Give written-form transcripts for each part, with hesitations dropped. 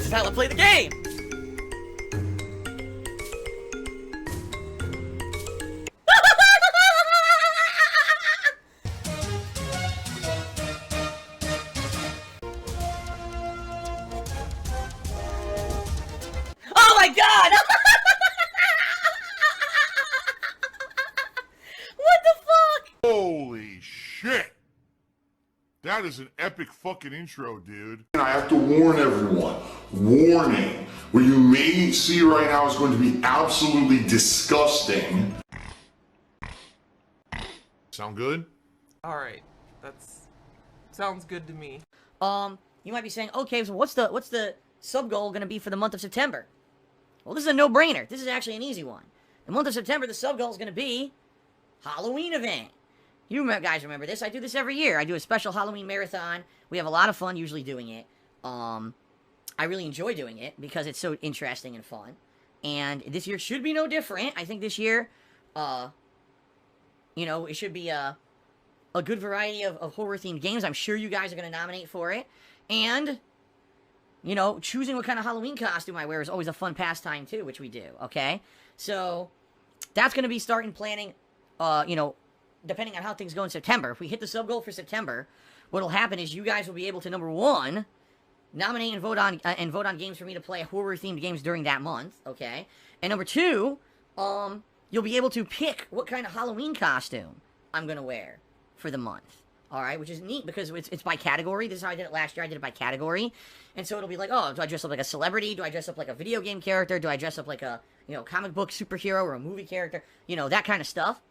This is how I play the game! Oh my god! What the fuck? Holy shit! That is an epic fucking intro, dude. And I have to warn everyone, warning, what you may see right now is going to be absolutely disgusting. Sound good? Alright, sounds good to me. You might be saying, okay, so what's the sub goal gonna be for the month of September? Well, this is a no-brainer. This is actually an easy one. The month of September, the sub goal is gonna be Halloween event. You guys remember this? I do this every year. I do a special Halloween marathon. We have a lot of fun usually doing it. I really enjoy doing it because it's so interesting and fun. And this year should be no different. I think this year, you know, it should be a good variety of horror-themed games. I'm sure you guys are going to nominate for it. And, you know, choosing what kind of Halloween costume I wear is always a fun pastime, too, which we do, okay? So, that's going to be starting planning, you know, depending on how things go in September. If we hit the sub-goal for September, what'll happen is you guys will be able to, number one, nominate and vote on games for me to play horror-themed games during that month, okay? And number two, you'll be able to pick what kind of Halloween costume I'm going to wear for the month, alright? Which is neat because it's by category. This is how I did it last year. I did it by category. And so it'll be like, oh, do I dress up like a celebrity? Do I dress up like a video game character? Do I dress up like a, you know, comic book superhero or a movie character? You know, that kind of stuff.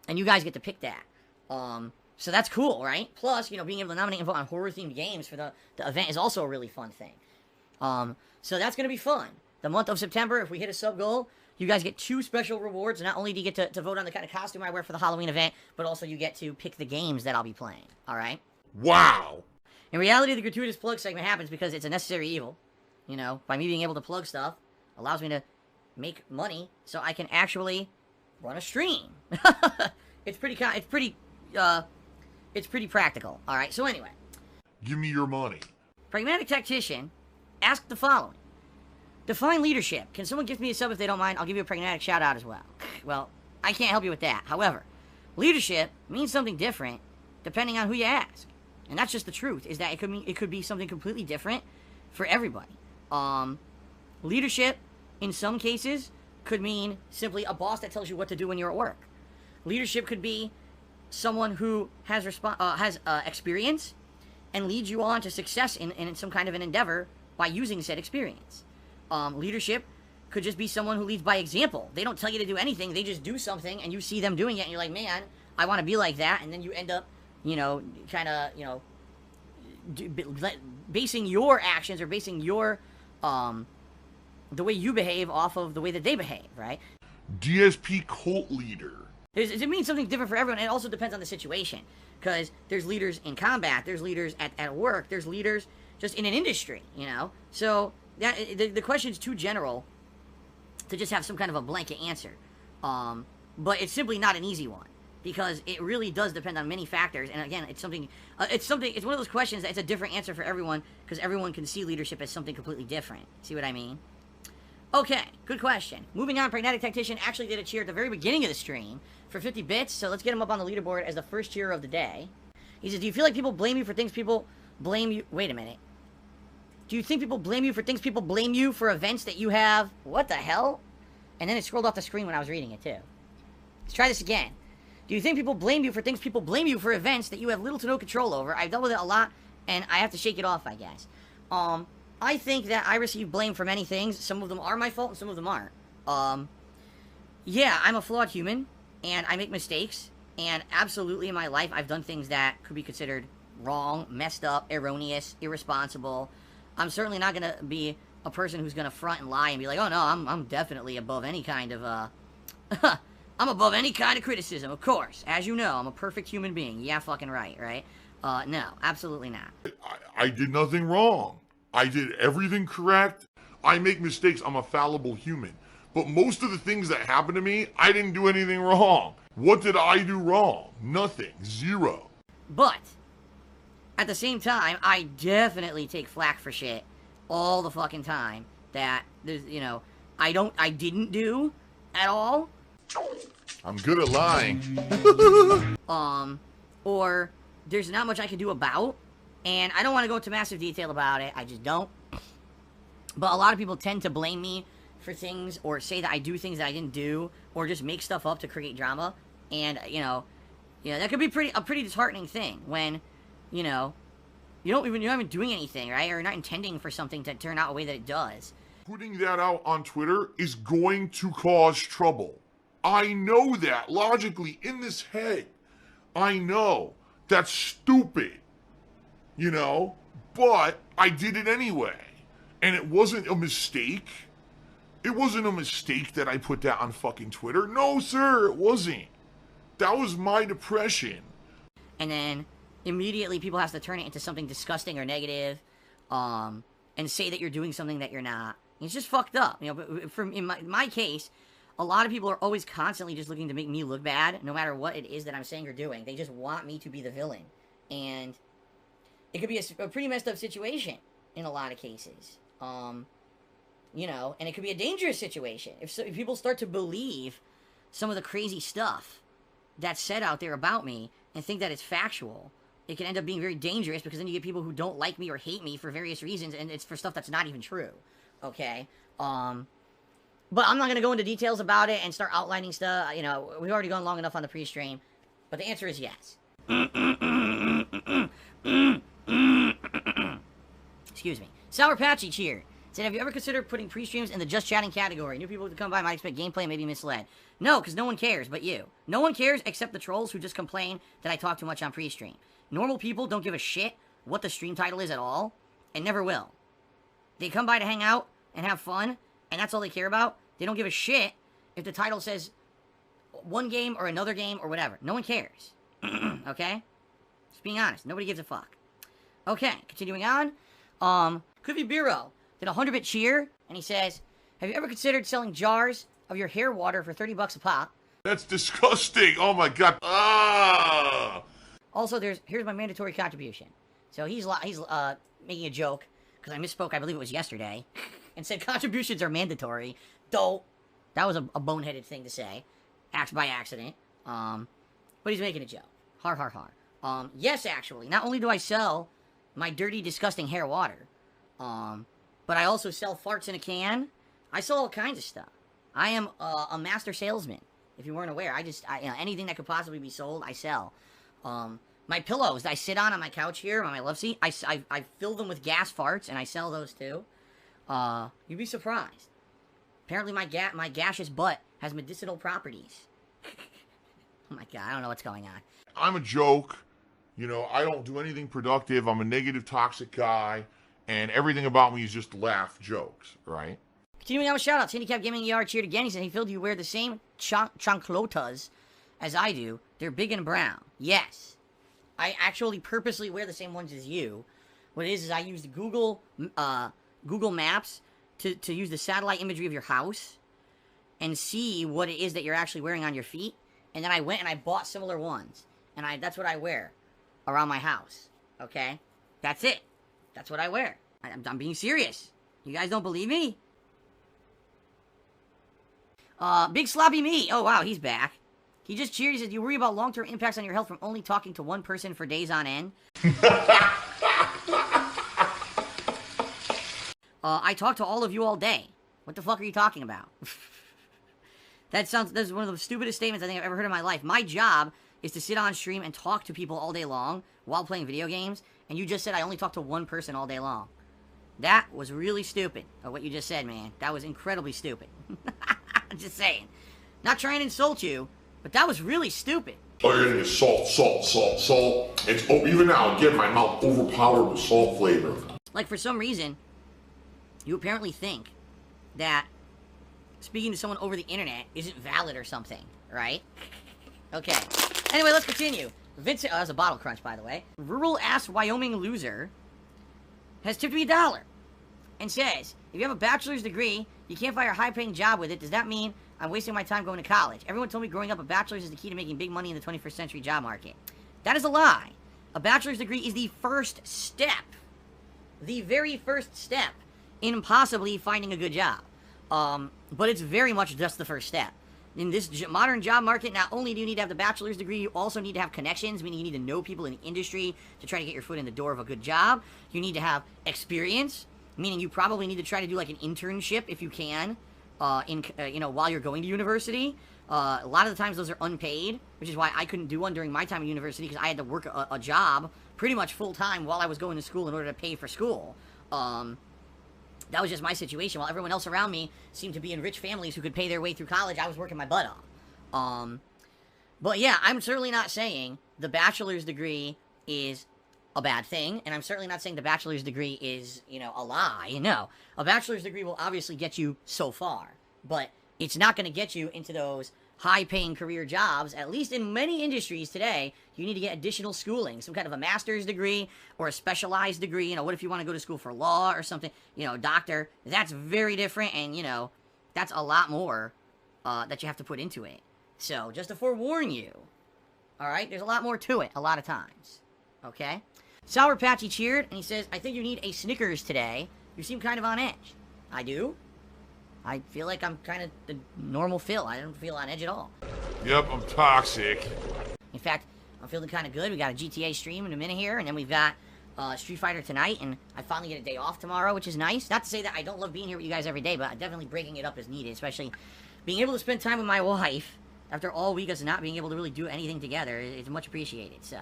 And you guys get to pick that. So that's cool, right? Plus, you know, being able to nominate and vote on horror-themed games for the event is also a really fun thing. So that's going to be fun. The month of September, if we hit a sub-goal, you guys get 2 special rewards. Not only do you get to vote on the kind of costume I wear for the Halloween event, but also you get to pick the games that I'll be playing, alright? Wow! In reality, the gratuitous plug segment happens because it's a necessary evil. You know, by me being able to plug stuff, allows me to make money so I can actually run a stream. It's pretty practical. All right. So anyway, Give me your money. pragmatic tactician asked the following: define leadership. Can someone give me a sub if they don't mind? I'll give you a pragmatic shout out as well. Well, I can't help you with that. However, leadership means something different depending on who you ask, and that's just the truth. Is that it could be something completely different for everybody. Leadership, in some cases, could mean simply a boss that tells you what to do when you're at work. Leadership could be someone who has experience and leads you on to success in some kind of an endeavor by using said experience. Leadership could just be someone who leads by example. They don't tell you to do anything, they just do something, and you see them doing it, and you're like, man, I want to be like that, and then you end up, you know, kind of, you know, basing your actions or basing your, the way you behave off of the way that they behave, right? DsP cult leader. It means something different for everyone. It also depends on the situation. Because there's leaders in combat, there's leaders at work, there's leaders just in an industry, you know? So, the question's too general to just have some kind of a blanket answer. But it's simply not an easy one. Because it really does depend on many factors. And again, it's one of those questions that it's a different answer for everyone. Because everyone can see leadership as something completely different. See what I mean? Okay, good question. Moving on, Pragmatic Tactician actually did a cheer at the very beginning of the stream for 50 bits, so let's get him up on the leaderboard as the first cheer of the day. He says, do you feel like people blame you for things people blame you... Wait a minute. Do you think people blame you for things people blame you for events that you have... What the hell? And then it scrolled off the screen when I was reading it, too. Let's try this again. Do you think people blame you for things people blame you for events that you have little to no control over? I've dealt with it a lot, and I have to shake it off, I guess. I think that I receive blame for many things. Some of them are my fault, and some of them aren't. Yeah, I'm a flawed human, and I make mistakes, and absolutely in my life I've done things that could be considered wrong, messed up, erroneous, irresponsible. I'm certainly not going to be a person who's going to front and lie and be like, oh no, I'm definitely above any kind of, I'm above any kind of criticism, of course. As you know, I'm a perfect human being. Yeah, fucking right? No, absolutely not. I did nothing wrong. I did everything correct. I make mistakes. I'm a fallible human. But most of the things that happen to me, I didn't do anything wrong. What did I do wrong? Nothing. Zero. But, at the same time, I definitely take flack for shit all the fucking time that there's, you know, I didn't do at all. I'm good at lying. Or there's not much I can do about, and I don't want to go into massive detail about it. I just don't. But a lot of people tend to blame me for things, or say that I do things that I didn't do, or just make stuff up to create drama. And you know, that could be a pretty disheartening thing when, you know, you're not even doing anything, right? Or you're not intending for something to turn out a way that it does. Putting that out on Twitter is going to cause trouble. I know that logically in this head. I know that's stupid, you know, but I did it anyway. And it wasn't a mistake. It wasn't a mistake that I put that on fucking Twitter. No, sir, it wasn't. That was my depression. And then immediately people have to turn it into something disgusting or negative, and say that you're doing something that you're not. It's just fucked up, you know. But in my case, a lot of people are always constantly just looking to make me look bad, no matter what it is that I'm saying or doing. They just want me to be the villain, and it could be a pretty messed up situation in a lot of cases. You know, and it could be a dangerous situation if people start to believe some of the crazy stuff that's said out there about me and think that it's factual. It can end up being very dangerous, because then you get people who don't like me or hate me for various reasons, and it's for stuff that's not even true. Okay? But I'm not going to go into details about it and start outlining stuff. You know, we've already gone long enough on the pre-stream. But the answer is yes. Excuse me. Sour Patchy cheer. Said, have you ever considered putting pre-streams in the just chatting category? New people who come by might expect gameplay and may be misled. No, because no one cares but you. No one cares except the trolls who just complain that I talk too much on pre-stream. Normal people don't give a shit what the stream title is at all, and never will. They come by to hang out and have fun, and that's all they care about. They don't give a shit if the title says one game or another game or whatever. No one cares. Okay? Just being honest. Nobody gives a fuck. Okay, continuing on. Could Bureau did a 100-bit cheer, and he says, have you ever considered selling jars of your hair water for $30 a pop? That's disgusting. Oh my god. Ah! Also, here's my mandatory contribution. So he's making a joke, because I misspoke, I believe it was yesterday, and said contributions are mandatory. Dope. That was a boneheaded thing to say. Acts by accident. But he's making a joke. Har har har. Yes, actually. Not only do I sell my dirty, disgusting hair water, but I also sell farts in a can. I sell all kinds of stuff. I am a master salesman, if you weren't aware. You know, anything that could possibly be sold, I sell. My pillows that I sit on my couch here, on my love seat, I fill them with gas farts, and I sell those too. You'd be surprised. Apparently my gaseous butt has medicinal properties. Oh my god, I don't know what's going on. I'm a joke. You know, I don't do anything productive. I'm a negative, toxic guy. And everything about me is just laugh jokes, right? Continuing on with shoutouts, Handicap Gaming ER cheered again. He said, hey Phil, do you wear the same chanclotas as I do? They're big and brown. Yes. I actually purposely wear the same ones as you. What it is I use Google Maps to use the satellite imagery of your house and see what it is that you're actually wearing on your feet. And then I went and I bought similar ones. And that's what I wear around my house. Okay? That's it. That's what I wear. I'm being serious. You guys don't believe me? Big Sloppy Me. Oh, wow, he's back. He just cheered. He said, you worry about long-term impacts on your health from only talking to one person for days on end? I talk to all of you all day. What the fuck are you talking about? That's one of the stupidest statements I think I've ever heard in my life. My job is to sit on stream and talk to people all day long while playing video games, and you just said I only talk to one person all day long. That was really stupid, what you just said, man. That was incredibly stupid. I'm just saying. Not trying to insult you, but that was really stupid. Oh, you're gonna get salt, salt, salt, salt. It's, even now, again, my mouth overpowered with salt flavor. Like, for some reason, you apparently think that speaking to someone over the internet isn't valid or something, right? Okay. Anyway, let's continue. Vincent, that's a bottle crunch, by the way. Rural-ass Wyoming loser has tipped me $1 and says, if you have a bachelor's degree, you can't find a high-paying job with it. Does that mean I'm wasting my time going to college? Everyone told me growing up a bachelor's is the key to making big money in the 21st century job market. That is a lie. A bachelor's degree is the first step. The very first step in possibly finding a good job. But it's very much just the first step. In this modern job market, not only do you need to have the bachelor's degree, you also need to have connections, meaning you need to know people in the industry to try to get your foot in the door of a good job. You need to have experience, meaning you probably need to try to do like an internship if you can, while you're going to university. A lot of the times those are unpaid, which is why I couldn't do one during my time at university, because I had to work a job pretty much full-time while I was going to school in order to pay for school. That was just my situation. While everyone else around me seemed to be in rich families who could pay their way through college, I was working my butt off. But yeah, I'm certainly not saying the bachelor's degree is a bad thing, and I'm certainly not saying the bachelor's degree is, a lie. No. A bachelor's degree will obviously get you so far, but it's not going to get you into those high-paying career jobs. At least in many industries today, you need to get additional schooling, some kind of a master's degree or a specialized degree. What if you want to go to school for law or something? Doctor. That's very different, and, that's a lot more that you have to put into it. So, just to forewarn you, all right? There's a lot more to it a lot of times, okay? Sour Patchy cheered, and he says, I think you need a Snickers today. You seem kind of on edge. I do? I feel like I'm kind of the normal Phil. I don't feel on edge at all. Yep, I'm toxic. In fact, I'm feeling kind of good. We got a GTA stream in a minute here, and then we've got Street Fighter tonight, and I finally get a day off tomorrow, which is nice. Not to say that I don't love being here with you guys every day, but definitely breaking it up is needed, especially being able to spend time with my wife after all week us not being able to really do anything together. It's much appreciated, so.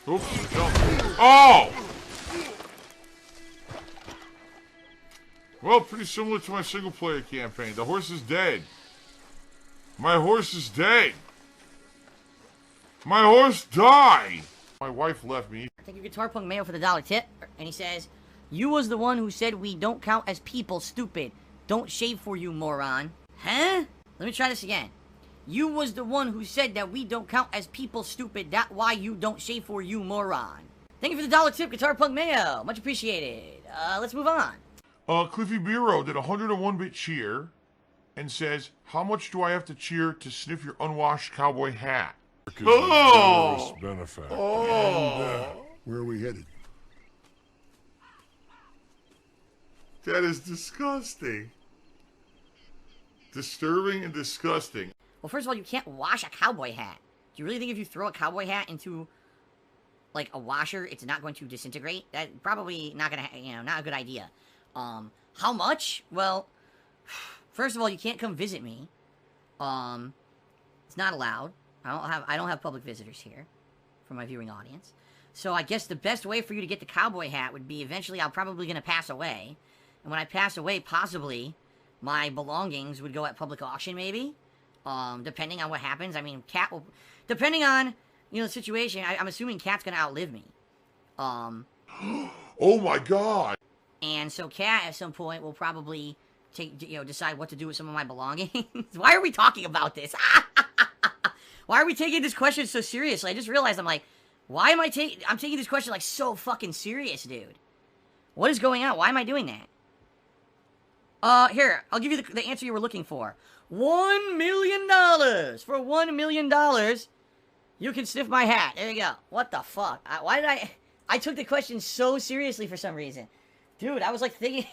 Oops, oh! Well, pretty similar to my single-player campaign. The horse is dead. My horse is dead. My horse died. My wife left me. Thank you, Guitar Punk Mayo, for the $1 tip. And he says, you was the one who said we don't count as people, stupid. Don't shave for you, moron. Huh? Let me try this again. You was the one who said that we don't count as people, stupid. That why you don't shave for you, moron. Thank you for the $1 tip, Guitar Punk Mayo. Much appreciated. Let's move on. Cliffy Biro did a 101-bit cheer and says, how much do I have to cheer to sniff your unwashed cowboy hat? Oh! Benefactor. And, where are we headed? That is disgusting. Disturbing and disgusting. Well, first of all, you can't wash a cowboy hat. Do you really think if you throw a cowboy hat into, like, a washer, it's not going to disintegrate? That's probably not gonna, not a good idea. How much? Well, first of all, you can't come visit me. It's not allowed. I don't have public visitors here for my viewing audience. So I guess the best way for you to get the cowboy hat would be eventually I'm probably gonna pass away. And when I pass away, possibly my belongings would go at public auction, maybe. Depending on what happens. I mean, Cat will... Depending on, the situation, I'm assuming Cat's gonna outlive me. Oh my god! And so Cat, at some point, will probably decide what to do with some of my belongings. Why are we talking about this? Why are we taking this question so seriously? I just realized I'm like, why am I'm taking this question like so fucking serious, dude. What is going on? Why am I doing that? Here, I'll give you the answer you were looking for. $1 million! For $1 million, you can sniff my hat. There you go. What the fuck? Why did I took the question so seriously for some reason. Dude, I was like thinking,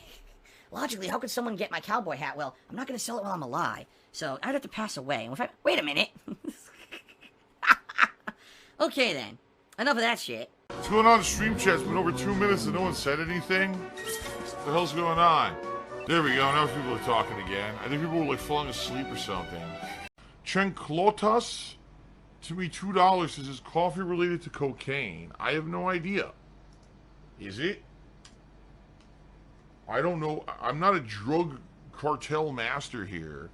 logically, how could someone get my cowboy hat? Well, I'm not going to sell it while I'm alive, so I'd have to pass away. Wait a minute. Okay, then. Enough of that shit. What's going on in stream chat? It's been over 2 minutes and no one said anything? What the hell's going on? There we go, now people are talking again. I think people were like falling asleep or something. Chenklotas, to me $2, says, is coffee related to cocaine? I have no idea. Is it? I don't know. I'm not a drug cartel master here.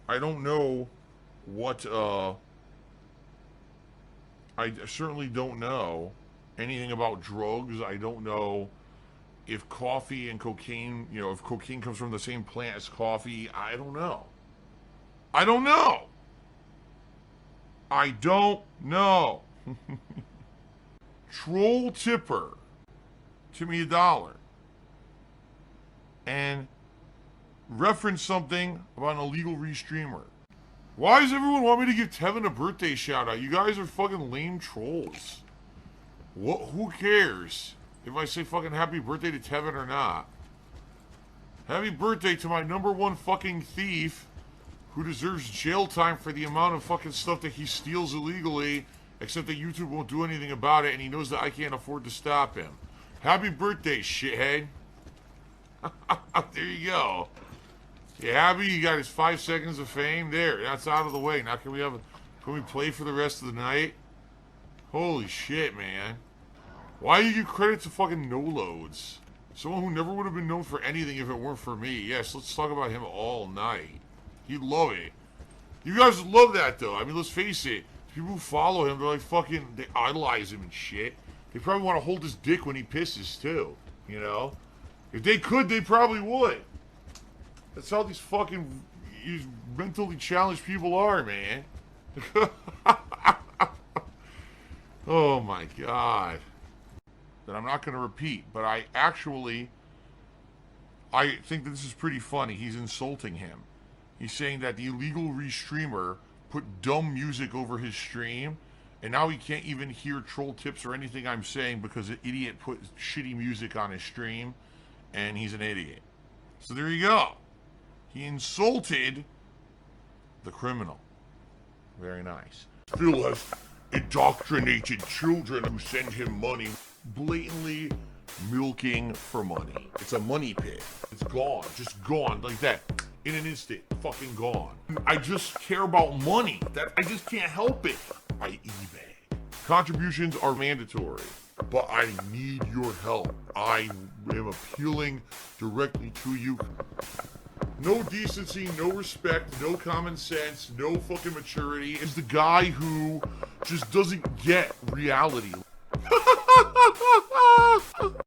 I don't know what, I certainly don't know anything about drugs. I don't know if coffee and cocaine, if cocaine comes from the same plant as coffee. I don't know. I don't know. I don't know. Troll Tipper, to me $1. And reference something about an illegal restreamer. Why does everyone want me to give Tevin a birthday shout out? You guys are fucking lame trolls. What? Who cares if I say fucking happy birthday to Tevin or not? Happy birthday to my #1 fucking thief who deserves jail time for the amount of fucking stuff that he steals illegally, except that YouTube won't do anything about it and he knows that I can't afford to stop him. Happy birthday, shithead. There you go. You happy? You got his 5 seconds of fame? There, that's out of the way. Now can we play for the rest of the night? Holy shit, man. Why do you give credit to fucking no-loads? Someone who never would have been known for anything if it weren't for me. Yes, let's talk about him all night. He'd love it. You guys would love that, though. I mean, let's face it. People who follow him, they're like fucking, they idolize him and shit. They probably want to hold his dick when he pisses, too. You know? If they could, they probably would. That's how these mentally challenged people are, man. Oh my god. That I'm not going to repeat, but I think that this is pretty funny. He's insulting him. He's saying that the illegal restreamer put dumb music over his stream, and now he can't even hear troll tips or anything I'm saying because an idiot put shitty music on his stream, and he's an idiot. So there you go. He insulted the criminal. Very nice. Phil has indoctrinated children who send him money, blatantly milking for money. It's a money pit. It's gone. Just gone like that. In an instant. Fucking gone. I just care about money. I just can't help it. I eBay. Contributions are mandatory, but I need your help. I am appealing directly to you. No decency, no respect, no common sense, no fucking maturity. Is the guy who just doesn't get reality.